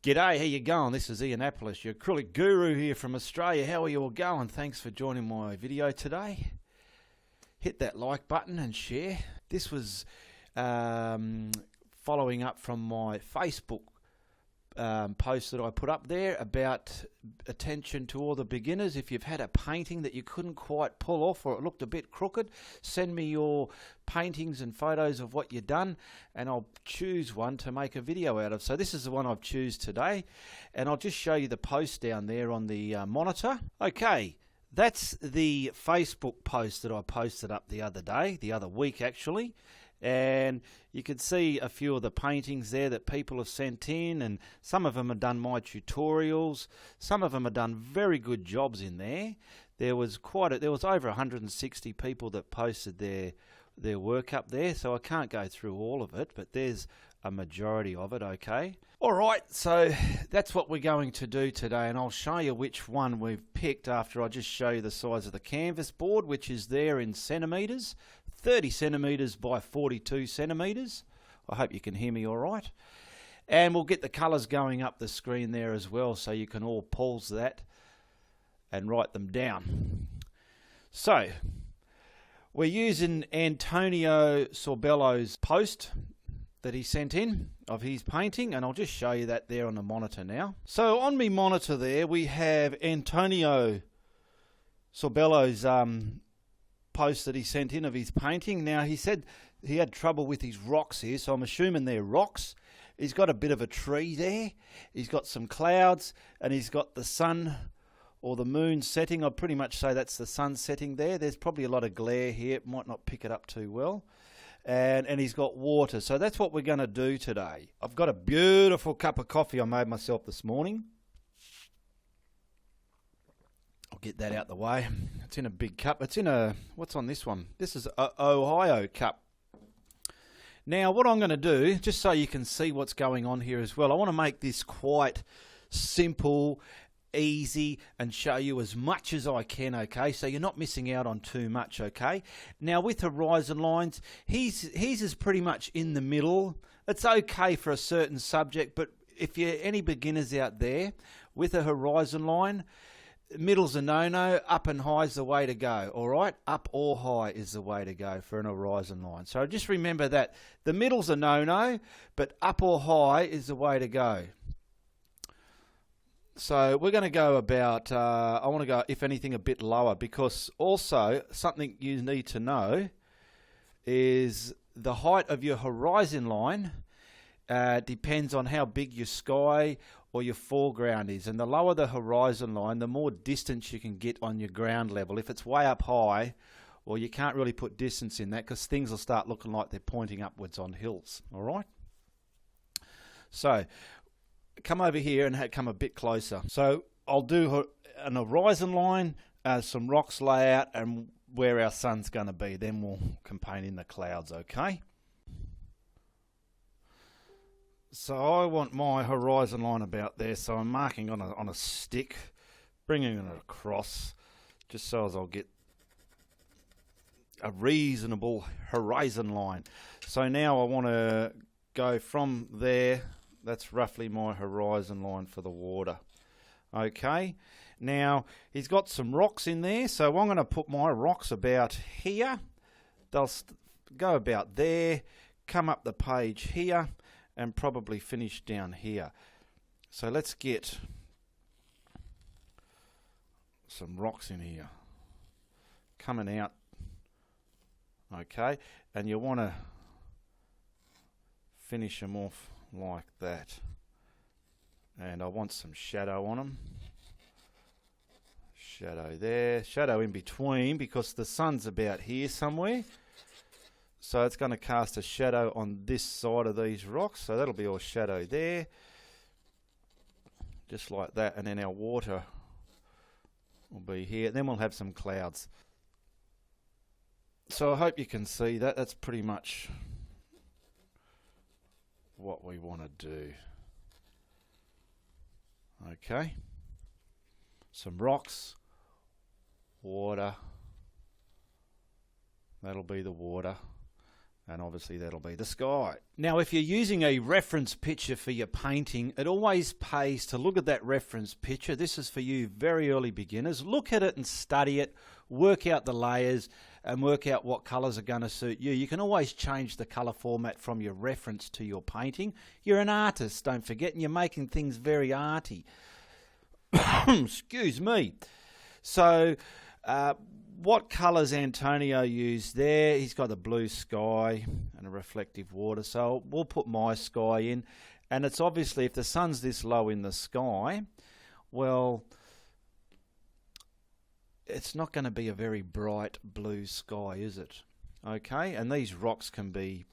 G'day, how you going? This is Ianapolis, your acrylic guru here from Australia. How are you all going? Thanks for joining my video today. Hit that like button and share. This was following up from my Facebook post that I put up there about attention to all the beginners. If you've had a painting that you couldn't quite pull off or it looked a bit crooked, send me your paintings and photos of what you've done and I'll choose one to make a video out of. So this is the one I've choose today, and I'll just show you the post down there on the monitor. Okay, that's the Facebook post that I posted up the other week actually. And you can see a few of the paintings there that people have sent in, and some of them have done my tutorials. Some of them have done very good jobs in there. There was over 160 people that posted their work up there, so I can't go through all of it, but there's a majority of it. Okay, all right, so that's what we're going to do today, and I'll show you which one we've picked after I just show you the size of the canvas board, which is there in centimeters, 30 centimeters by 42 centimeters. I hope you can hear me all right. And we'll get the colors going up the screen there as well, so you can all pause that and write them down. So we're using Antonio Sorbello's post that he sent in of his painting, and I'll just show you that there on the monitor now. So on my monitor there we have Antonio Sorbello's post that he sent in of his painting. Now he said he had trouble with his rocks here, so I'm assuming they're rocks. He's got a bit of a tree there, he's got some clouds, and he's got the sun or the moon setting. I'd pretty much say that's the sun setting there. There's probably a lot of glare here, it might not pick it up too well. And he's got water, so that's what we're going to do today. I've got a beautiful cup of coffee I made myself this morning. I'll get that out the way. It's in a big cup. It's in a, what's on this one? This is an Ohio cup. Now what I'm going to do, just so you can see what's going on here as well, I want to make this quite simple, easy, and show you as much as I can, okay, so you're not missing out on too much. Okay, now with horizon lines, his is pretty much in the middle. It's okay for a certain subject, but if you're any beginners out there with a horizon line, middle's a no-no, up and high is the way to go. All right, up or high is the way to go for an horizon line. So just remember that the middle's a no-no, but up or high is the way to go. So we're going to go about, I want to go, if anything, a bit lower, because also something you need to know is the height of your horizon line depends on how big your sky or your foreground is. And the lower the horizon line, the more distance you can get on your ground level. If it's way up high, well, you can't really put distance in that because things will start looking like they're pointing upwards on hills. All right? So come over here and come a bit closer. So I'll do an horizon line, some rocks layout, and where our sun's going to be. Then we'll paint in the clouds, okay? So I want my horizon line about there, so I'm marking on a stick, bringing it across, just so as I'll get a reasonable horizon line. So now I want to go from there. That's roughly my horizon line for the water. Okay, now he's got some rocks in there, so I'm going to put my rocks about here. They'll go about there, come up the page here, and probably finish down here. So let's get some rocks in here coming out. Okay, and you want to finish them off like that, and I want some shadow on them. Shadow there, shadow in between, because the sun's about here somewhere, so it's going to cast a shadow on this side of these rocks, so that'll be all shadow there, just like that. And then our water will be here, then we'll have some clouds. So I hope you can see that. That's pretty much what we want to do. Okay, some rocks, water, that'll be the water, And obviously that'll be the sky. Now, if you're using a reference picture for your painting, it always pays to look at that reference picture. This is for you very early beginners. Look at it and study it, work out the layers, and work out what colours are going to suit you. You can always change the colour format from your reference to your painting. You're an artist, don't forget, and you're making things very arty. Excuse me. So, what colours Antonio used there? He's got a blue sky and a reflective water, so we'll put my sky in. And it's obviously, if the sun's this low in the sky, well, it's not going to be a very bright blue sky, is it? Okay, and these rocks can be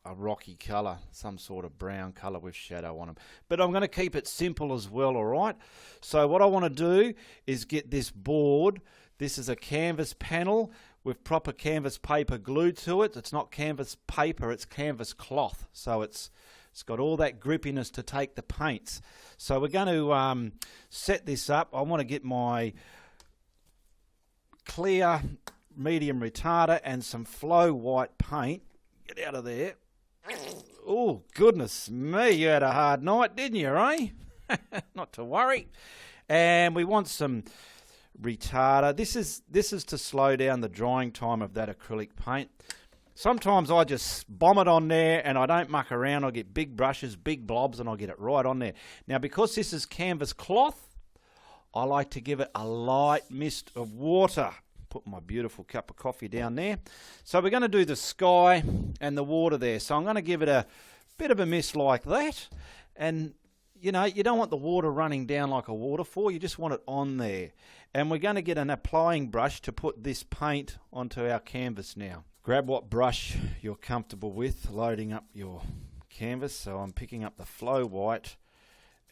a rocky colour, some sort of brown colour with shadow on them. But I'm going to keep it simple as well, all right? So what I want to do is get this board. This is a canvas panel with proper canvas paper glued to it. It's not canvas paper, it's canvas cloth. So it's got all that grippiness to take the paints. So we're going to set this up. I want to get my clear medium retarder and some flow white paint. Get out of there. Oh, goodness me, you had a hard night, didn't you, eh? Not to worry. And we want some retarder. This is to slow down the drying time of that acrylic paint. Sometimes I just bomb it on there and I don't muck around. I get big brushes, big blobs, and I get it right on there. Now, because this is canvas cloth, I like to give it a light mist of water. Put my beautiful cup of coffee down there. So we're going to do the sky and the water there. So I'm going to give it a bit of a mist like that. And, you know, you don't want the water running down like a waterfall. You just want it on there. And we're going to get an applying brush to put this paint onto our canvas now. Grab what brush you're comfortable with, loading up your canvas. So I'm picking up the flow white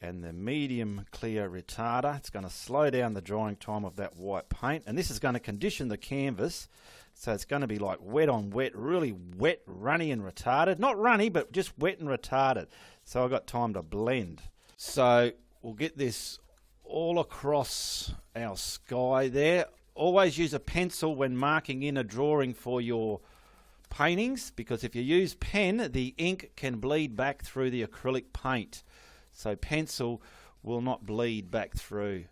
and the medium clear retarder. It's going to slow down the drying time of that white paint, and this is going to condition the canvas, so it's going to be like wet on wet, really wet, runny and retarded. Not runny, but just wet and retarded. So I've got time to blend. So we'll get this all across our sky there. Always use a pencil when marking in a drawing for your paintings, because if you use pen, the ink can bleed back through the acrylic paint. So pencil will not bleed back through.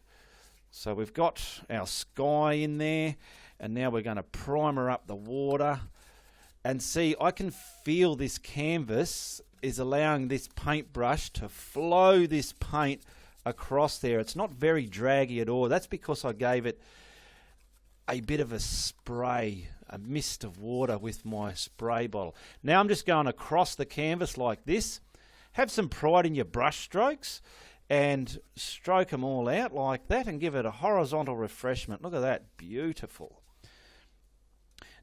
So we've got our sky in there, and now we're going to primer up the water. And see, I can feel this canvas is allowing this paintbrush to flow this paint across there. It's not very draggy at all. That's because I gave it a bit of a spray, a mist of water with my spray bottle. Now I'm just going across the canvas like this. Have some pride in your brush strokes and stroke them all out like that and give it a horizontal refreshment. Look at that, beautiful.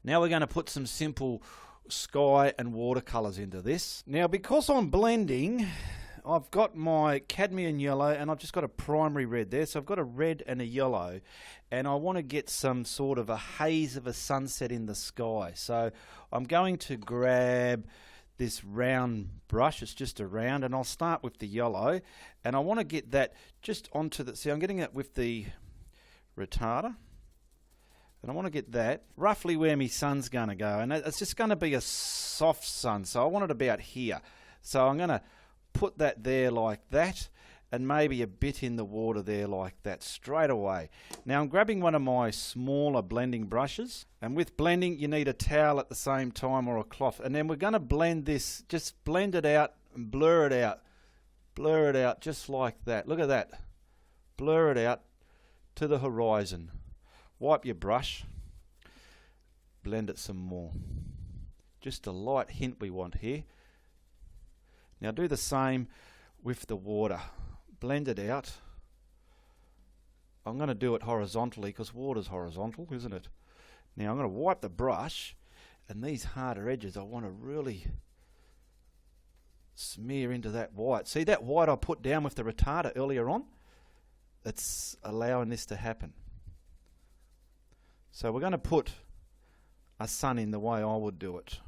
Now we're going to put some simple sky and watercolours into this. Now, because I'm blending, I've got my cadmium yellow and I've just got a primary red there. So I've got a red and a yellow, and I want to get some sort of a haze of a sunset in the sky. So I'm going to grab this round brush. It's just a round, and I'll start with the yellow, and I want to get that just onto the, see, I'm getting it with the retarder, and I want to get that roughly where my sun's going to go, and it's just going to be a soft sun, so I want it about here. So I'm going to put that there like that, and maybe a bit in the water there like that straight away. Now I'm grabbing one of my smaller blending brushes, and with blending you need a towel at the same time or a cloth, and then we're going to blend this, just blend it out and blur it out just like that. Look at that, blur it out to the horizon. Wipe your brush, blend it some more. Just a light hint we want here. Now do the same with the water. Blend it out. I'm going to do it horizontally because water's horizontal, isn't it? Now I'm going to wipe the brush, and these harder edges I want to really smear into that white. See that white I put down with the retarder earlier on? It's allowing this to happen. So we're going to put a sun in the way I would do it.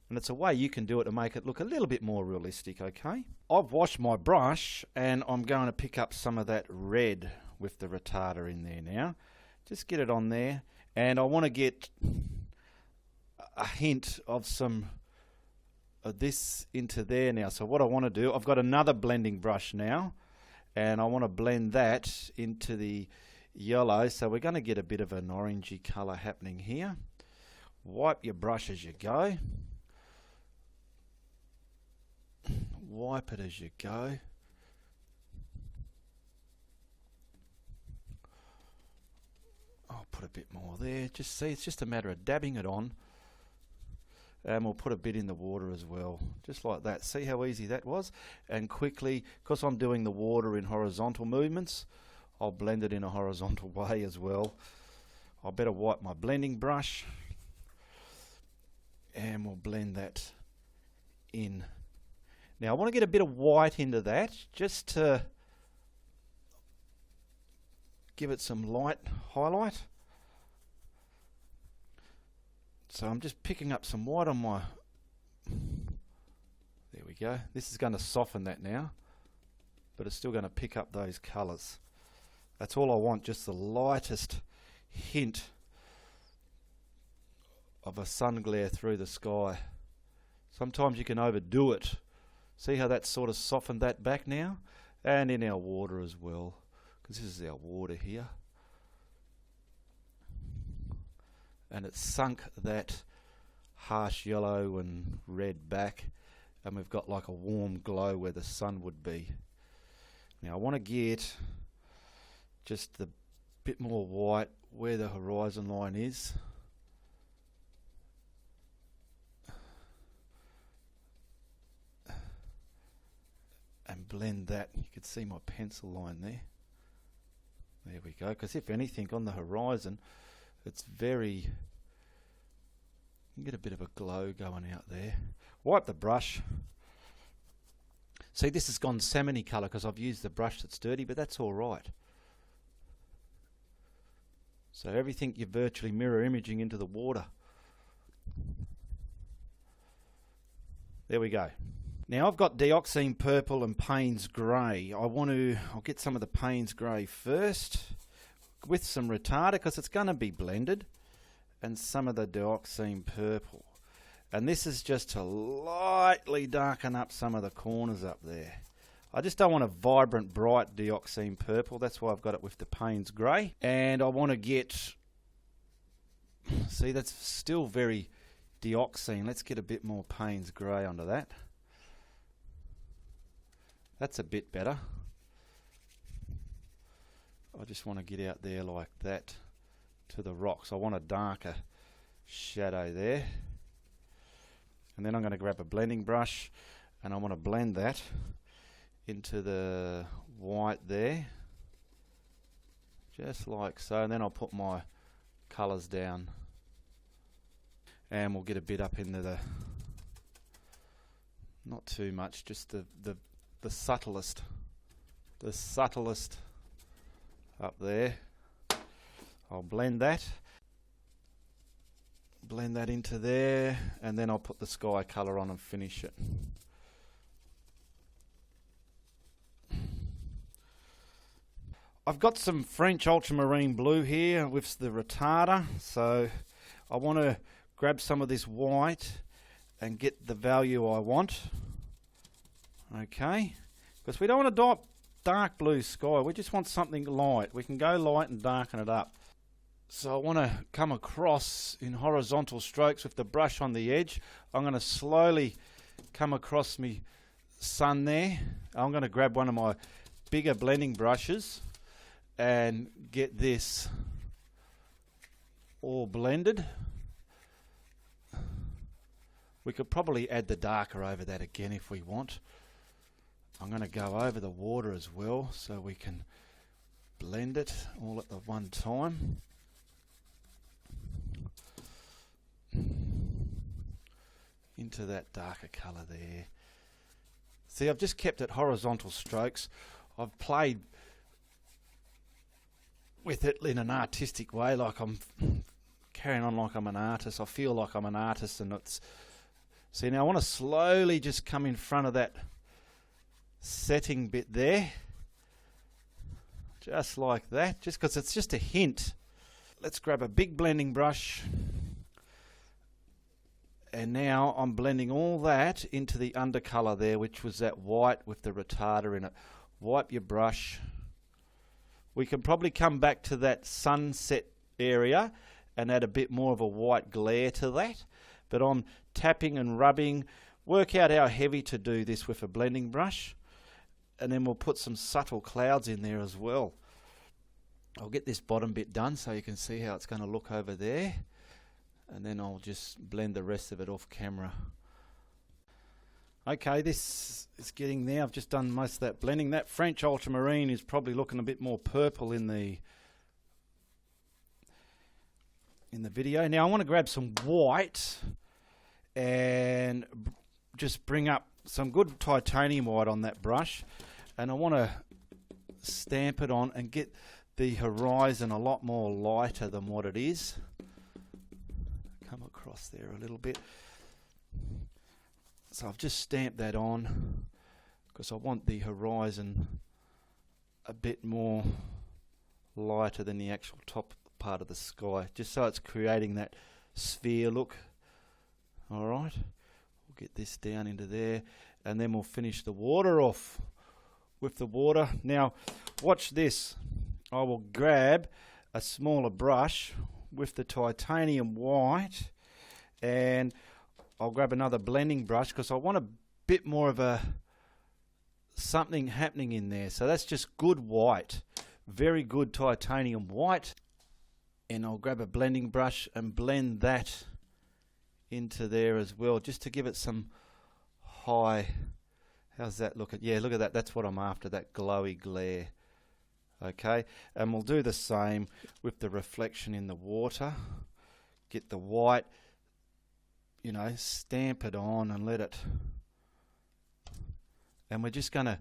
And it's a way you can do it to make it look a little bit more realistic, okay? I've washed my brush, and I'm going to pick up some of that red with the retarder in there now. Just get it on there. And I want to get a hint of some of this into there now. So what I want to do, I've got another blending brush now, and I want to blend that into the yellow. So we're going to get a bit of an orangey colour happening here. Wipe your brush as you go. Wipe it as you go. I'll put a bit more there. Just see, it's just a matter of dabbing it on. And we'll put a bit in the water as well, just like that. See how easy that was? And quickly, because I'm doing the water in horizontal movements, I'll blend it in a horizontal way as well. I better wipe my blending brush, and we'll blend that in. Now I want to get a bit of white into that, just to give it some light highlight. So I'm just picking up some white on my, there we go. This is going to soften that now, but it's still going to pick up those colours. That's all I want, just the lightest hint of a sun glare through the sky. Sometimes you can overdo it. See how that's sort of softened that back now? And in our water as well, because this is our water here. And it's sunk that harsh yellow and red back, and we've got like a warm glow where the sun would be. Now I want to get just a bit more white where the horizon line is. And blend that. You can see my pencil line there. There we go, because if anything on the horizon, it's very, you can get a bit of a glow going out there. Wipe the brush. See, this has gone salmon-y colour because I've used the brush that's dirty, but that's all right. So everything you're virtually mirror imaging into the water. There we go. Now I've got dioxine purple and Payne's grey. I'll get some of the Payne's grey first, with some retarder because it's going to be blended, and some of the dioxine purple. And this is just to lightly darken up some of the corners up there. I just don't want a vibrant, bright dioxine purple. That's why I've got it with the Payne's grey. And I want to get, see, that's still very dioxine. Let's get a bit more Payne's grey onto that. That's a bit better. I just want to get out there like that to the rocks. I want a darker shadow there. And then I'm going to grab a blending brush and I want to blend that into the white there. Just like so. And then I'll put my colours down. And we'll get a bit up into the, not too much, just the subtlest. The subtlest up there. I'll blend that into there, and then I'll put the sky colour on and finish it. I've got some French ultramarine blue here with the retarder, so I want to grab some of this white and get the value I want. Okay, because we don't want a dark blue sky, we just want something light. We can go light and darken it up. So I want to come across in horizontal strokes with the brush on the edge. I'm going to slowly come across me sun there. I'm going to grab one of my bigger blending brushes and get this all blended. We could probably add the darker over that again if we want. I'm going to go over the water as well so we can blend it all at the one time. Into that darker colour there. See, I've just kept it horizontal strokes. I've played with it in an artistic way, like I'm carrying on like I'm an artist. I feel like I'm an artist, and it's... See, now I want to slowly just come in front of that setting bit there. Just like that, just because it's just a hint. Let's grab a big blending brush And now I'm blending all that into the undercolour there, which was that white with the retarder in it. Wipe your brush. We can probably come back to that sunset area and add a bit more of a white glare to that. But I'm tapping and rubbing. Work out how heavy to do this with a blending brush. And then we'll put some subtle clouds in there as well. I'll get this bottom bit done so you can see how it's going to look over there. And then I'll just blend the rest of it off camera. Okay, this is getting there. I've just done most of that blending. That French ultramarine is probably looking a bit more purple in the video. Now I want to grab some white and just bring up some good titanium white on that brush. And I want to stamp it on and get the horizon a lot more lighter than what it is. Come across there a little bit. So I've just stamped that on because I want the horizon a bit more lighter than the actual top part of the sky, just so it's creating that sphere look. Alright, we'll get this down into there and then we'll finish the water off with the water. Now watch this. I will grab a smaller brush with the titanium white and I'll grab another blending brush because I want a bit more of a something happening in there. So that's just good white, very good titanium white. And I'll grab a blending brush and blend that into there as well, just to give it some high. How's that looking? Yeah, look at that. That's what I'm after, that glowy glare. Okay, and we'll do the same with the reflection in the water. Get the white, you know, stamp it on and let it. And we're just going to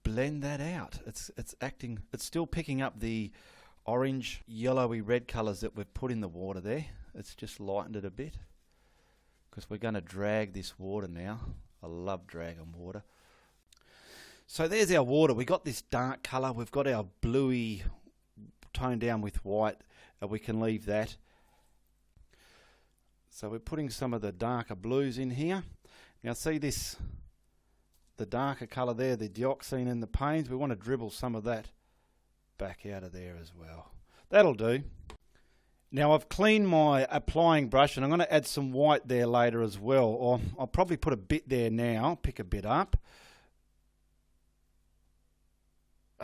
blend that out. It's acting, it's still picking up the orange, yellowy, red colours that we've put in the water there. It's just lightened it a bit because we're going to drag this water now. I love dragging water. So there's our water. We got this dark colour. We've got our bluey toned down with white. We can leave that. So we're putting some of the darker blues in here. Now see this, the darker colour there, the dioxine and the panes. We want to dribble some of that back out of there as well. That'll do. Now I've cleaned my applying brush and I'm going to add some white there later as well. Or I'll probably put a bit there now, pick a bit up.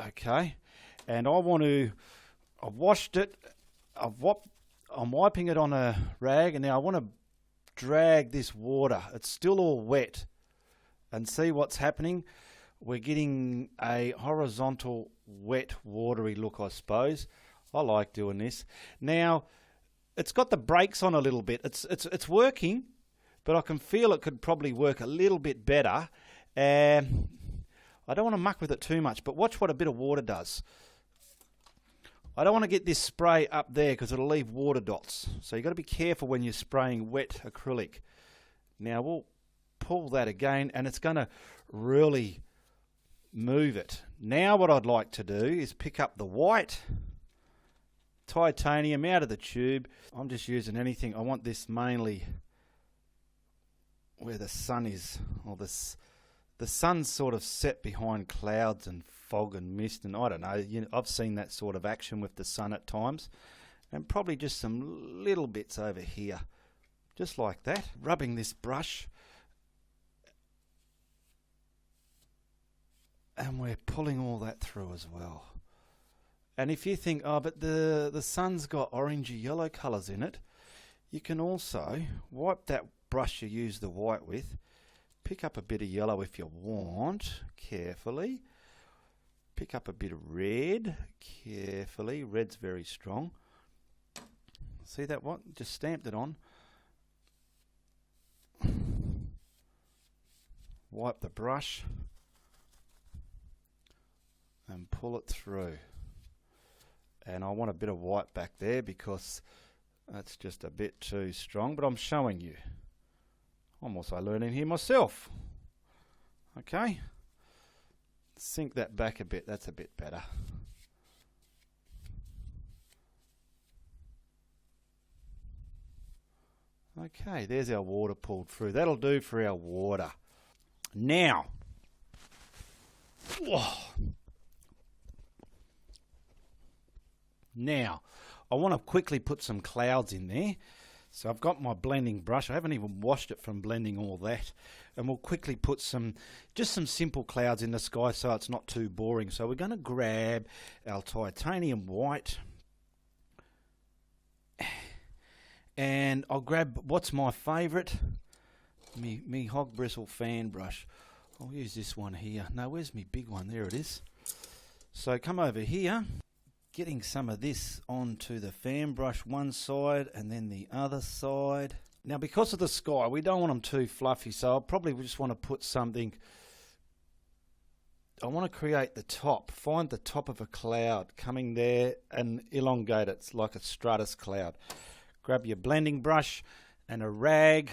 Okay, and I want to, I've washed it, I'm wiping it on a rag, and now I want to drag this water. It's still all wet, and see what's happening. We're getting a horizontal, wet, watery look, I suppose. I like doing this. Now, it's got the brakes on a little bit. It's working, but I can feel it could probably work a little bit better. I don't want to muck with it too much, but watch what a bit of water does. I don't want to get this spray up there because it'll leave water dots. So you've got to be careful when you're spraying wet acrylic. Now we'll pull that again and it's going to really move it. Now what I'd like to do is pick up the white titanium out of the tube. I'm just using anything. I want this mainly where the sun is, or the sun's sort of set behind clouds and fog and mist, and I don't know, I've seen that sort of action with the sun at times, and probably just some little bits over here, just like that. Rubbing this brush, and we're pulling all that through as well. And if you think, oh, but the sun's got orangey yellow colours in it, you can also wipe that brush you use the white with. Pick up a bit of yellow if you want, carefully. Pick up a bit of red, carefully. Red's very strong. See that one? Just stamped it on. Wipe the brush and pull it through. And I want a bit of white back there because that's just a bit too strong, but I'm showing you. I'm also learning here myself. Okay. Sink that back a bit. That's a bit better. Okay, there's our water pulled through. That'll do for our water. Now, I want to quickly put some clouds in there. So I've got my blending brush. I haven't even washed it from blending all that. And we'll quickly put just some simple clouds in the sky so it's not too boring. So we're going to grab our titanium white. And I'll grab, what's my favourite? Me hog bristle fan brush. I'll use this one here. No, where's my big one? There it is. So come over here. Getting some of this onto the fan brush one side and then the other side. Now because of the sky, we don't want them too fluffy, so I'll probably just want to put something. I want to create the top, find the top of a cloud coming there and elongate it like a stratus cloud. Grab your blending brush and a rag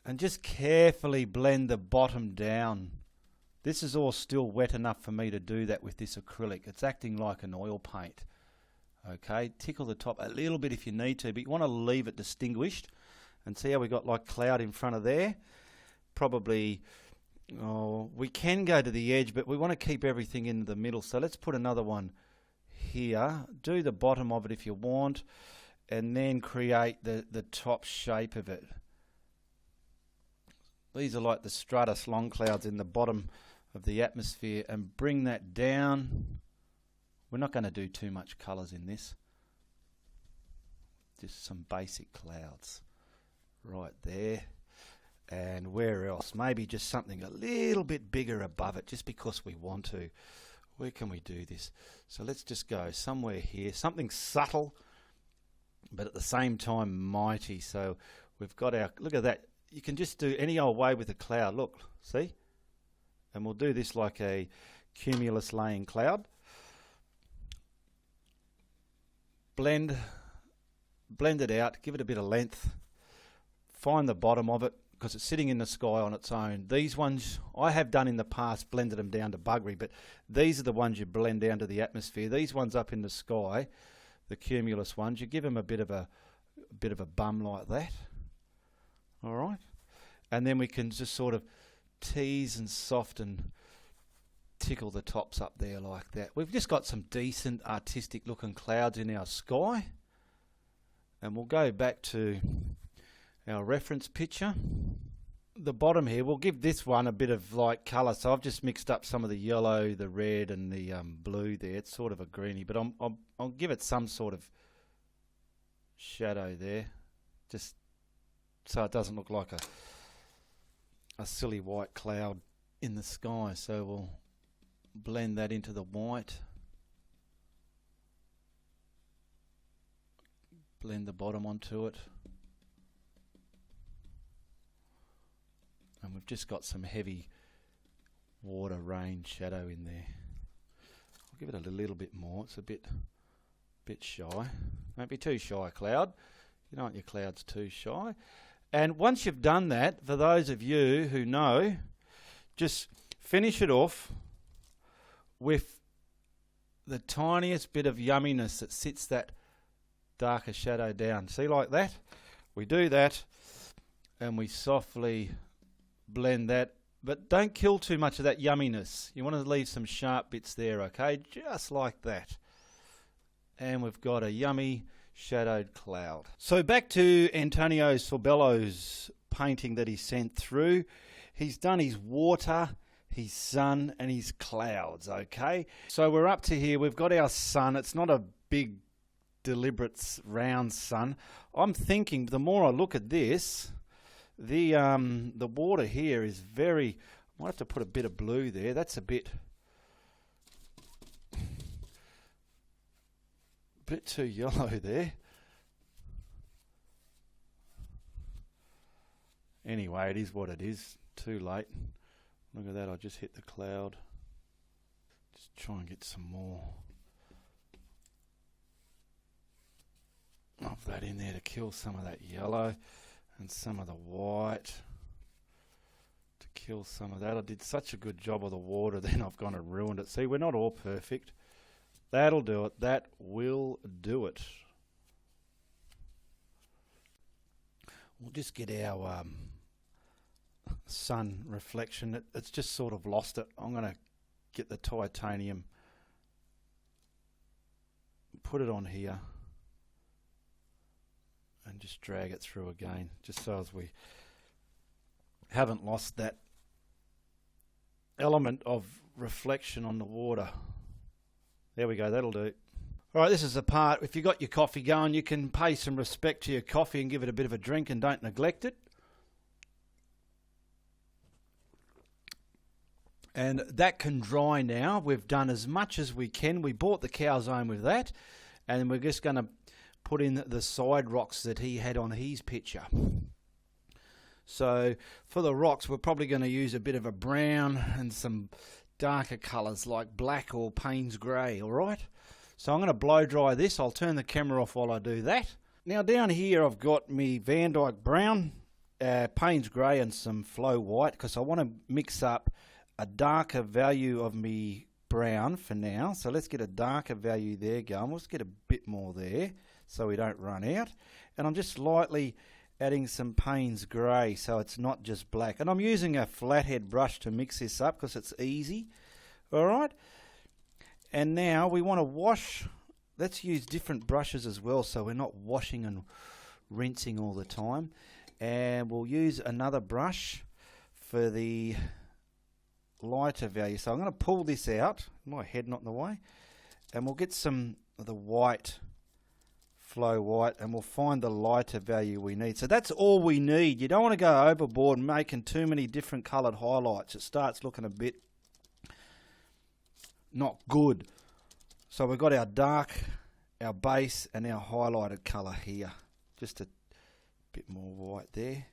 and just carefully blend the bottom down. This is all still wet enough for me to do that with this acrylic. It's acting like an oil paint. Okay, tickle the top a little bit if you need to, but you want to leave it distinguished. And see how we got like cloud in front of there? Probably, we can go to the edge, but we want to keep everything in the middle. So let's put another one here. Do the bottom of it if you want, and then create the top shape of it. These are like the stratus long clouds in the bottom of the atmosphere, and bring that down. We're not going to do too much colours in this. Just some basic clouds right there. And where else? Maybe just something a little bit bigger above it, just because we want to. Where can we do this? So let's just go somewhere here. Something subtle, but at the same time mighty. So we've got our, look at that. You can just do any old way with a cloud. Look, see? And we'll do this like a cumulus laying cloud. Blend it out, give it a bit of length. Find the bottom of it, because it's sitting in the sky on its own. These ones I have done in the past, blended them down to buggery, but these are the ones you blend down to the atmosphere. These ones up in the sky, the cumulus ones, you give them a bit of a bum like that. All right, and then we can just sort of tease and soften, tickle the tops up there like that. We've just got some decent artistic looking clouds in our sky, and we'll go back to our reference picture. The bottom here, we'll give this one a bit of like colour. So I've just mixed up some of the yellow, the red, and the blue there. It's sort of a greeny, but I'll give it some sort of shadow there, just so it doesn't look like a silly white cloud in the sky. So we'll blend that into the white. Blend the bottom onto it. And we've just got some heavy water, rain, shadow in there. I'll give it a little bit more. It's a bit shy. Don't be too shy, cloud. You don't want your clouds too shy. And once you've done that, for those of you who know, just finish it off with the tiniest bit of yumminess that sits that darker shadow down. See, like that? We do that and we softly blend that, but don't kill too much of that yumminess. You want to leave some sharp bits there, okay? Just like that. And we've got a yummy shadowed cloud. So back to Antonio Sorbello's painting that he sent through. He's done his water, his sun, and his clouds, okay? So we're up to here. We've got our sun. It's not a big, deliberate, round sun. I'm thinking the more I look at this, the water here is very... I might have to put a bit of blue there. That's a bit too yellow there. Anyway, it is what it is. Too late. Look at that, I just hit the cloud. Just try and get some more of that in there to kill some of that yellow and some of the white. To kill some of that. I did such a good job of the water, then I've gone and ruined it. See, we're not all perfect. That'll do it. That will do it. we'll just get our sun reflection. It's just sort of lost it. I'm going to get the titanium, put it on here, and just drag it through again, just so as we haven't lost that element of reflection on the water. There we go, that'll do. Alright, this is the part, if you've got your coffee going, you can pay some respect to your coffee and give it a bit of a drink and don't neglect it. And that can dry now. We've done as much as we can. We bought the calzone with that, and we're just going to put in the side rocks that he had on his picture. So for the rocks, we're probably going to use a bit of a brown and some darker colours like black or Payne's grey, alright? So I'm going to blow dry this. I'll turn the camera off while I do that. Now down here I've got me Van Dyke brown, Payne's grey and some flow white, because I want to mix up a darker value of me brown for now. So let's get a darker value there going. Let's get a bit more there so we don't run out. And I'm just lightly adding some Payne's grey so it's not just black. And I'm using a flathead brush to mix this up because it's easy. Alright. And now we want to wash. Let's use different brushes as well so we're not washing and rinsing all the time. And we'll use another brush for the lighter value. So I'm going to pull this out, my head not in the way, and we'll get some of the white, flow white, and we'll find the lighter value we need. So that's all we need. You don't want to go overboard making too many different coloured highlights. It starts looking a bit not good. So we've got our dark, our base, and our highlighted colour here. Just a bit more white there.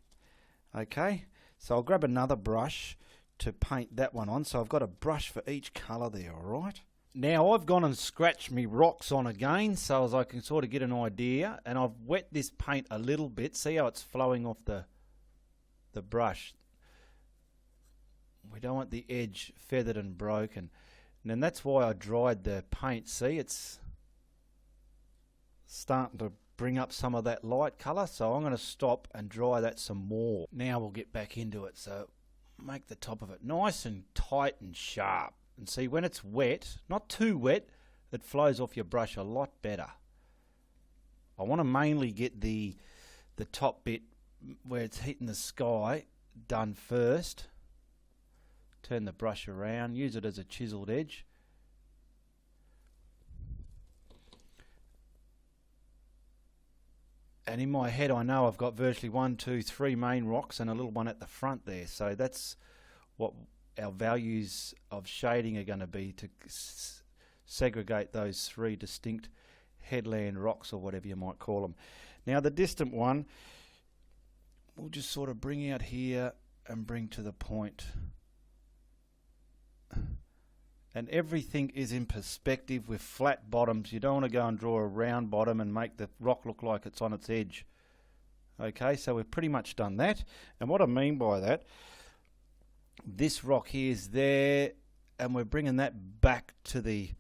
Okay, so I'll grab another brush to paint that one on. So I've got a brush for each colour there, alright? Now I've gone and scratched me rocks on again so as I can sort of get an idea, and I've wet this paint a little bit. See how it's flowing off the brush? We don't want the edge feathered and broken. And then that's why I dried the paint. See, it's starting to bring up some of that light colour, so I'm going to stop and dry that some more. Now we'll get back into it. So make the top of it nice and tight and sharp. And see, when it's wet, not too wet, it flows off your brush a lot better. I want to mainly get the top bit where it's hitting the sky done first. Turn the brush around, use it as a chiseled edge. And in my head I know I've got virtually 1, 2, 3 main rocks and a little one at the front there. So that's what our values of shading are going to be, to segregate those 3 distinct headland rocks, or whatever you might call them. Now the distant one we'll just sort of bring out here and bring to the point. And everything is in perspective with flat bottoms. You don't want to go and draw a round bottom and make the rock look like it's on its edge. Okay, so we've pretty much done that. And what I mean by that, this rock here is there, and we're bringing that back to the,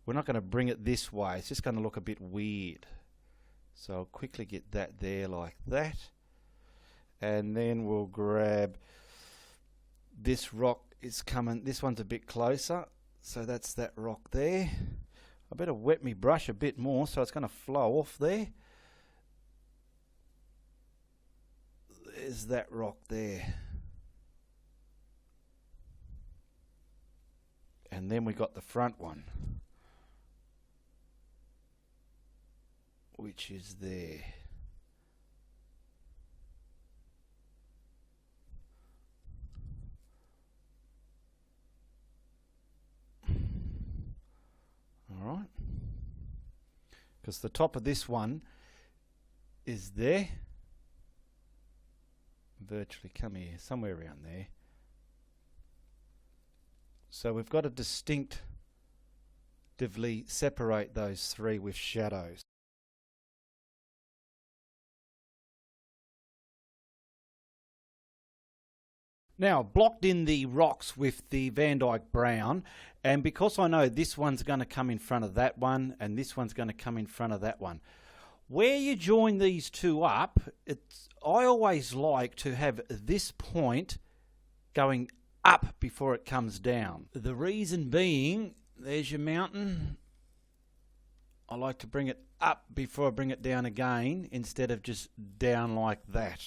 we're not going to bring it this way. It's just going to look a bit weird. So I'll quickly get that there like that. And then we'll grab this rock. Is coming, this one's a bit closer, so that's that rock there. I better wet me brush a bit more so it's going to flow off there. There's that rock there. And then we got the front one, which is there. Alright, because the top of this one is there, virtually, come here, somewhere around there. So we've got to distinctively separate those 3 with shadows. Now, blocked in the rocks with the Van Dyke brown, and because I know this one's going to come in front of that one, and this one's going to come in front of that one, Where you join these two up, I always like to have this point going up before it comes down. The reason being, there's your mountain. I like to bring it up before I bring it down again, instead of just down like that.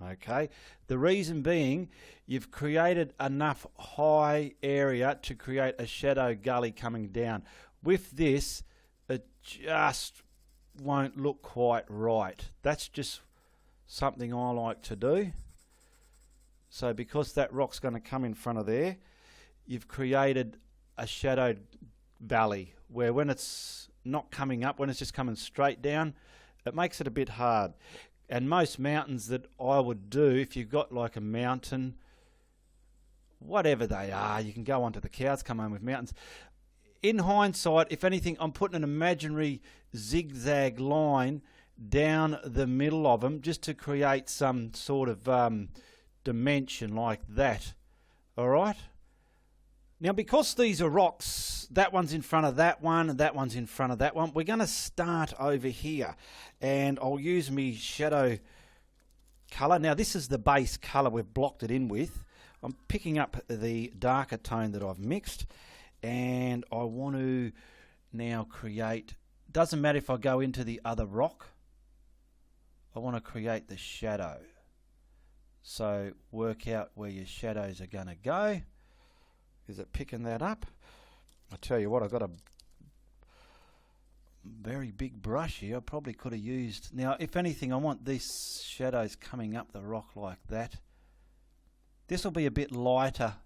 Okay, the reason being, you've created enough high area to create a shadow gully coming down. With this, it just won't look quite right. That's just something I like to do. So because that rock's going to come in front of there, you've created a shadowed valley where when it's not coming up, when it's just coming straight down, it makes it a bit hard. And most mountains that I would do, if you've got like a mountain, whatever they are, you can go onto the cows, come home with mountains. In hindsight, if anything, I'm putting an imaginary zigzag line down the middle of them just to create some sort of dimension like that. All right? Now, because these are rocks, that one's in front of that one, and that one's in front of that one, we're going to start over here. And I'll use my shadow colour. Now, this is the base colour we've blocked it in with. I'm picking up the darker tone that I've mixed. And I want to now create, doesn't matter if I go into the other rock, I want to create the shadow. So work out where your shadows are going to go. Is it picking that up? I tell you what, I've got a very big brush here. I probably could have used, now if anything, I want these shadows coming up the rock like that. This will be a bit lighter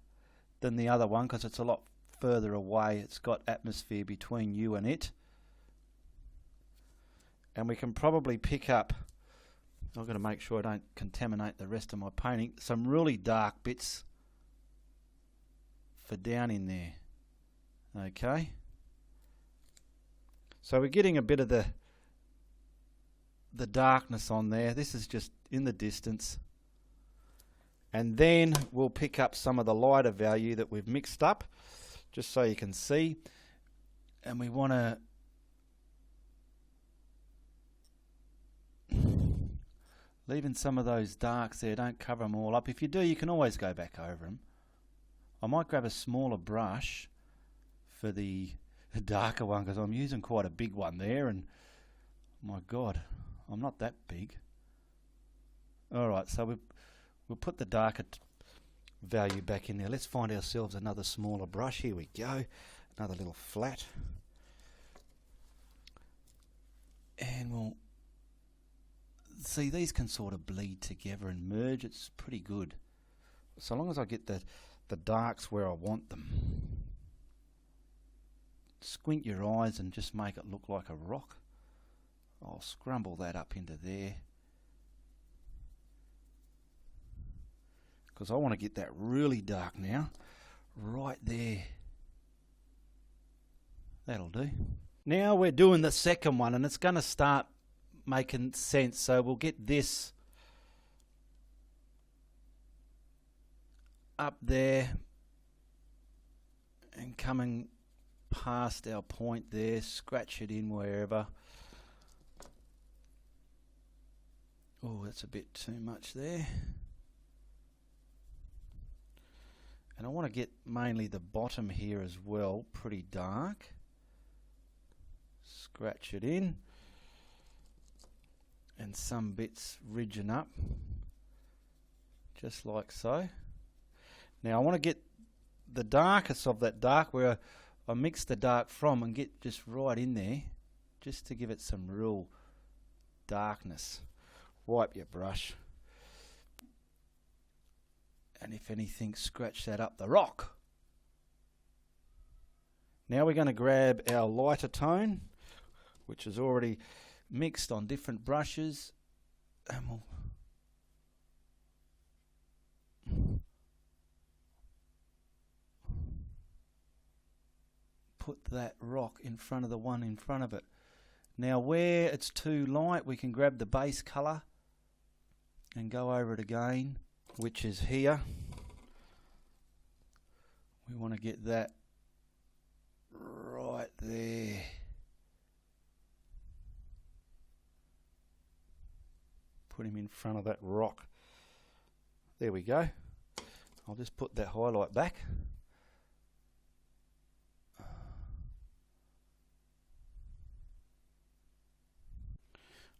than the other one because it's a lot further away. It's got atmosphere between you and it. And we can probably pick up, I've got to make sure I don't contaminate the rest of my painting, some really dark bits for down in there. Okay, so we're getting a bit of the darkness on there. This is just in the distance, and then we'll pick up some of the lighter value that we've mixed up just so you can see. And we want to leaving some of those darks there, don't cover them all up. If you do, you can always go back over them. I might grab a smaller brush for the darker one because I'm using quite a big one there, and my God, I'm not that big. Alright, so we'll put the darker value back in there. Let's find ourselves another smaller brush. Here we go. Another little flat. And we'll see, these can sort of bleed together and merge. It's pretty good. So long as I get the darks where I want them. Squint your eyes and just make it look like a rock. I'll scrumble that up into there, because I want to get that really dark now, right there. That'll do. Now we're doing the second one, and it's going to start making sense. So we'll get this up there and coming past our point there, scratch it in wherever. Oh, that's a bit too much there. And I want to get mainly the bottom here as well, pretty dark. Scratch it in. And some bits ridging up, just like so. Now I want to get the darkest of that dark where I mix the dark from and get just right in there, just to give it some real darkness. Wipe your brush. And if anything, scratch that up the rock. Now we're going to grab our lighter tone, which is already mixed on different brushes, and we'll put that rock in front of the one in front of it. Now where it's too light, we can grab the base colour and go over it again, which is here. We want to get that right there. put him in front of that rock. There we go. I'll just put that highlight back.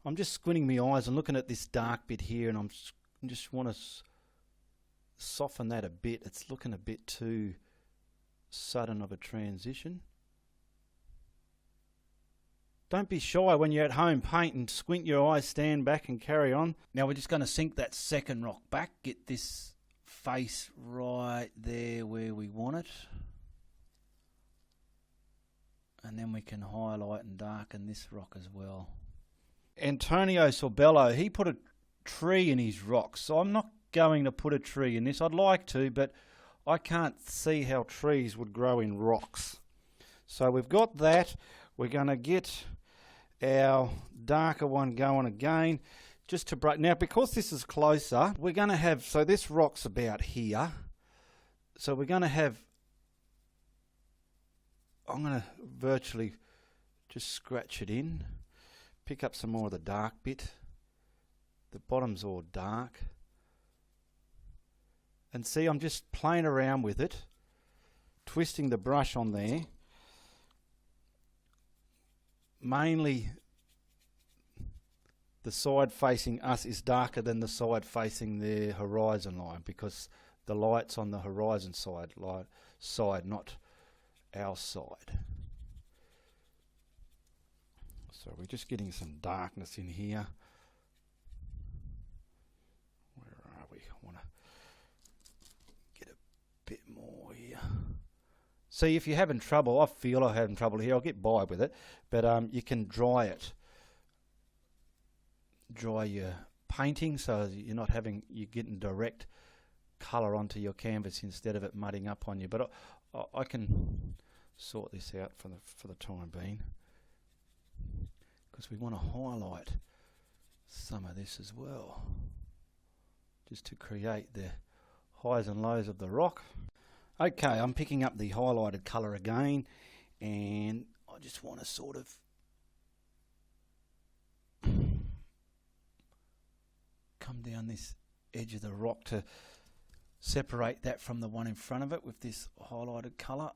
I'm just squinting my eyes and looking at this dark bit here, and I just want to soften that a bit. It's looking a bit too sudden of a transition. Don't be shy when you're at home painting. Squint your eyes, stand back and carry on. Now we're just going to sink that second rock back, get this face right there where we want it. And then we can highlight and darken this rock as well. Antonio Sorbello, he put a tree in his rocks, so I'm not going to put a tree in this. I'd like to, but I can't see how trees would grow in rocks. So we've got that. We're going to get our darker one going again, just to break. Now, because this is closer, we're going to have, so this rock's about here. So we're going to have, I'm going to virtually just scratch it in, pick up some more of the dark bit. The bottom's all dark. And see, I'm just playing around with it, twisting the brush on there. Mainly the side facing us is darker than the side facing the horizon line, because the light's on the horizon side, not our side. So we're just getting some darkness in here. Where are we? I want to get a bit more here. See, if you're having trouble, I feel I'm having trouble here, I'll get by with it, but you can dry it. Dry your painting so you're not having, you're getting direct colour onto your canvas instead of it mudding up on you. But I can sort this out for the time being, because we want to highlight some of this as well, just to create the highs and lows of the rock. Okay, I'm picking up the highlighted colour again, and I just want to sort of come down this edge of the rock to separate that from the one in front of it with this highlighted colour.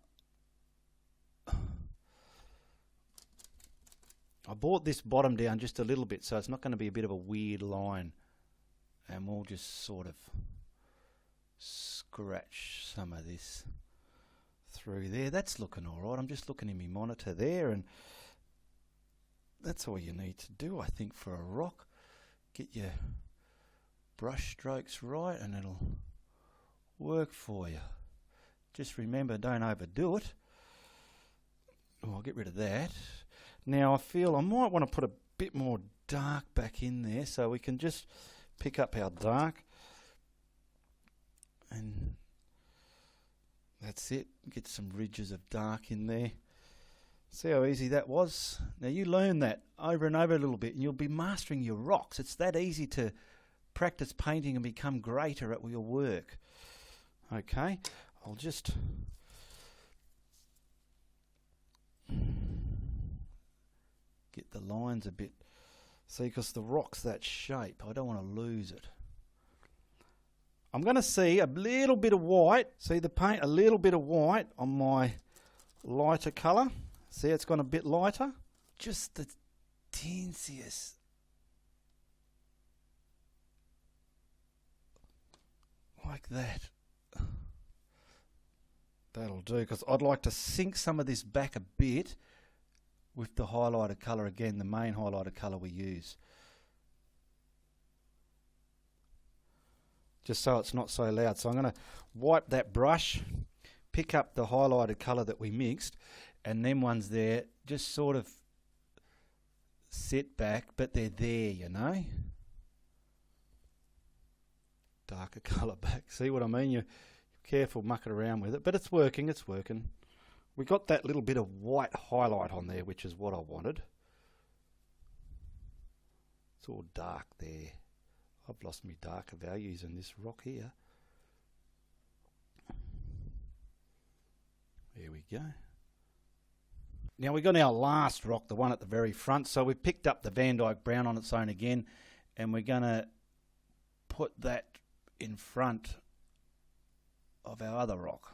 I brought this bottom down just a little bit, so it's not going to be a bit of a weird line, and we'll just sort of scratch some of this through there. That's looking alright. I'm just looking in my monitor there, and that's all you need to do, I think, for a rock. Get your brush strokes right and it'll work for you. Just remember, don't overdo it. Oh, I'll get rid of that. Now I feel I might want to put a bit more dark back in there, so we can just pick up our dark, and that's it. Get some ridges of dark in there. See how easy that was? Now you learn that over and over a little bit and you'll be mastering your rocks. It's that easy to practice painting and become greater at your work. Okay, I'll just get the lines a bit. See, because the rock's that shape, I don't want to lose it. I'm going to see a little bit of white. See the paint? A little bit of white on my lighter colour. See, it's gone a bit lighter. Just the teensiest. Like that. That'll do, because I'd like to sink some of this back a bit with the highlighted colour again, the main highlighted colour we use. Just so it's not so loud. So I'm going to wipe that brush, pick up the highlighted colour that we mixed, and them ones there just sort of sit back, but they're there, you know. Darker colour back. See what I mean? You're careful mucking around with it, but it's working, it's working. We got that little bit of white highlight on there, which is what I wanted. It's all dark there. I've lost my darker values in this rock here. There we go. Now we got our last rock, the one at the very front. So we picked up the Van Dyke Brown on its own again, and we're going to put that in front of our other rock.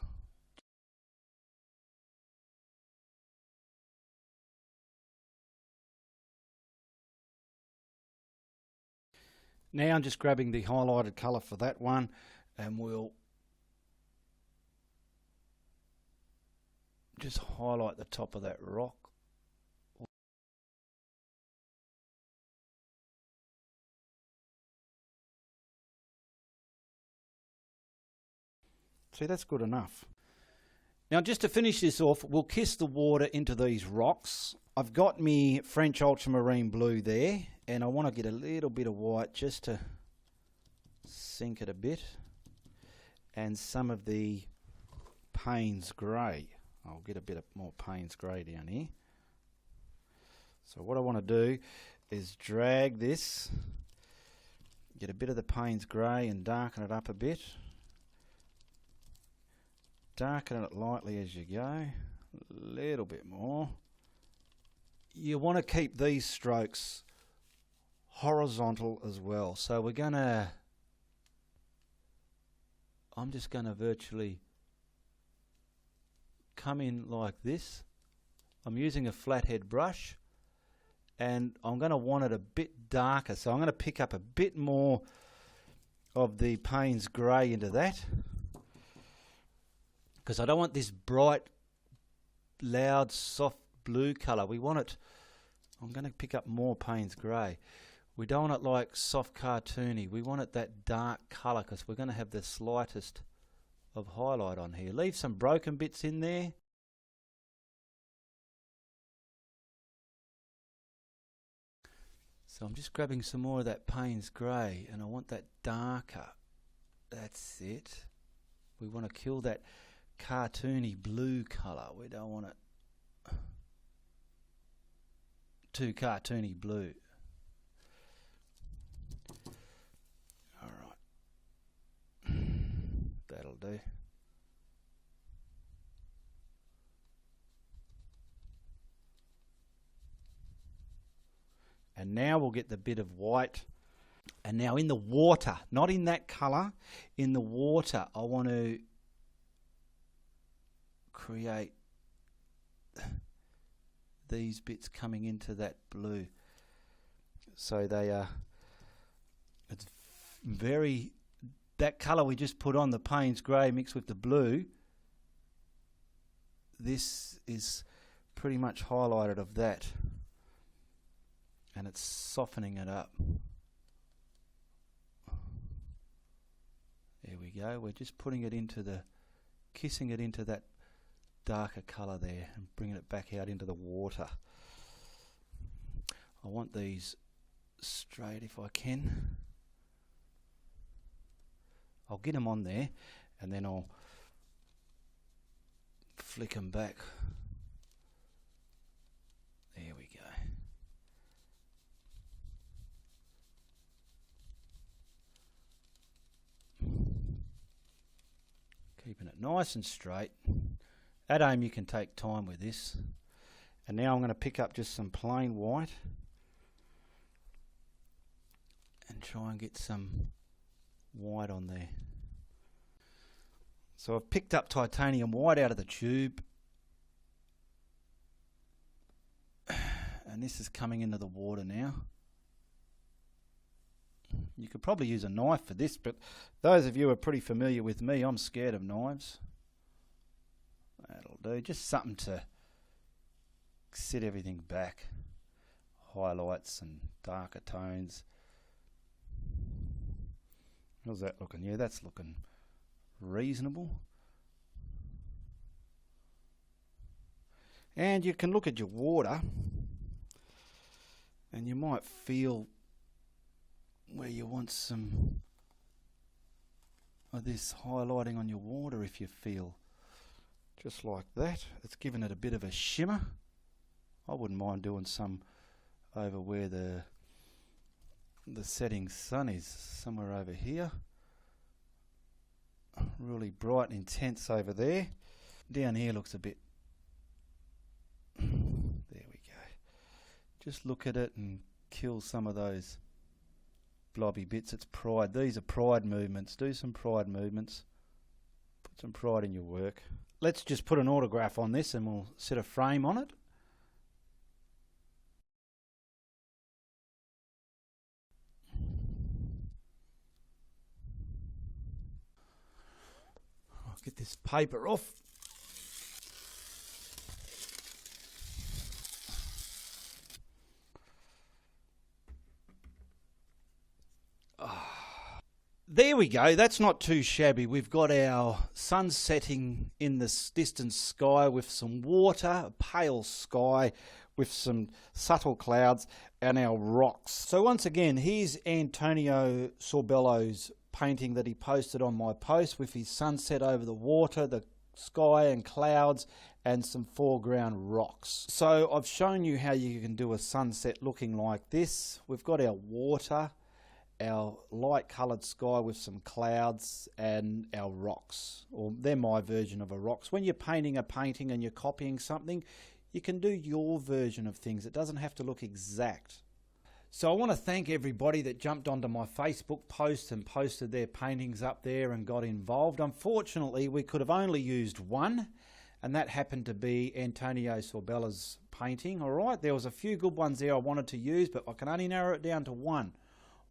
Now I'm just grabbing the highlighted colour for that one, and we'll just highlight the top of that rock. See, that's good enough. Now, just to finish this off, we'll kiss the water into these rocks. I've got me French ultramarine blue there, and I want to get a little bit of white just to sink it a bit, and some of the Payne's grey. I'll get a bit more Payne's grey down here. So what I want to do is drag this, get a bit of the Payne's grey and darken it up a bit. Darken it lightly as you go, a little bit more. You want to keep these strokes horizontal as well. So we're going to, I'm just going to virtually come in like this. I'm using a flathead brush, and I'm going to want it a bit darker. So I'm going to pick up a bit more of the Payne's grey into that, because I don't want this bright, loud, soft blue colour. We want it, I'm going to pick up more Payne's grey. We don't want it like soft cartoony. We want it that dark colour, because we're going to have the slightest of highlight on here. Leave some broken bits in there. So I'm just grabbing some more of that Payne's grey, and I want that darker. That's it. We want to kill that cartoony blue colour. We don't want it too cartoony blue. Alright, that'll do. And now we'll get the bit of white. And now in the water, not in that colour, in the water, I want to create these bits coming into that blue. So they are, it's very, that colour we just put on, the Payne's grey mixed with the blue, this is pretty much highlighted of that. And it's softening it up. There we go. We're just putting it into the, kissing it into that darker colour there and bringing it back out into the water. I want these straight if I can. I'll get them on there, and then I'll flick them back. There we go. Keeping it nice and straight. At home you can take time with this. And now I'm going to pick up just some plain white and try and get some white on there. So I've picked up titanium white out of the tube, and this is coming into the water now. You could probably use a knife for this, but those of you who are pretty familiar with me, I'm scared of knives. That'll do. Just something to set everything back. Highlights and darker tones. How's that looking? Yeah, that's looking reasonable. And you can look at your water, and you might feel where you want some of this highlighting on your water. If you feel just like that, it's given it a bit of a shimmer. I wouldn't mind doing some over where the setting sun is, somewhere over here. Really bright and intense over there. Down here looks a bit, there we go. Just look at it and kill some of those blobby bits. It's pride. These are pride movements. Do some pride movements. Put some pride in your work. Let's just put an autograph on this and we'll set a frame on it. I'll get this paper off. There we go. That's not too shabby. We've got our sun setting in the distant sky with some water, a pale sky with some subtle clouds, and our rocks. So once again, here's Antonio Sorbello's painting that he posted on my post with his sunset over the water, the sky and clouds, and some foreground rocks. So I've shown you how you can do a sunset looking like this. We've got our water, our light coloured sky with some clouds, and our rocks, or they're my version of a rocks. When you're painting a painting and you're copying something, you can do your version of things. It doesn't have to look exact. So I want to thank everybody that jumped onto my Facebook post and posted their paintings up there and got involved. Unfortunately, we could have only used one, and that happened to be Antonio Sorbella's painting. All right, there was a few good ones there I wanted to use, but I can only narrow it down to one.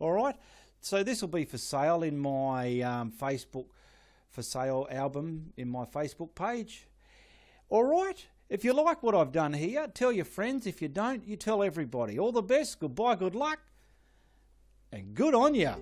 All right, so this will be for sale in my Facebook for sale album in my Facebook page. All right, if you like what I've done here, tell your friends. If you don't, you tell everybody. All the best, goodbye, good luck, and good on you.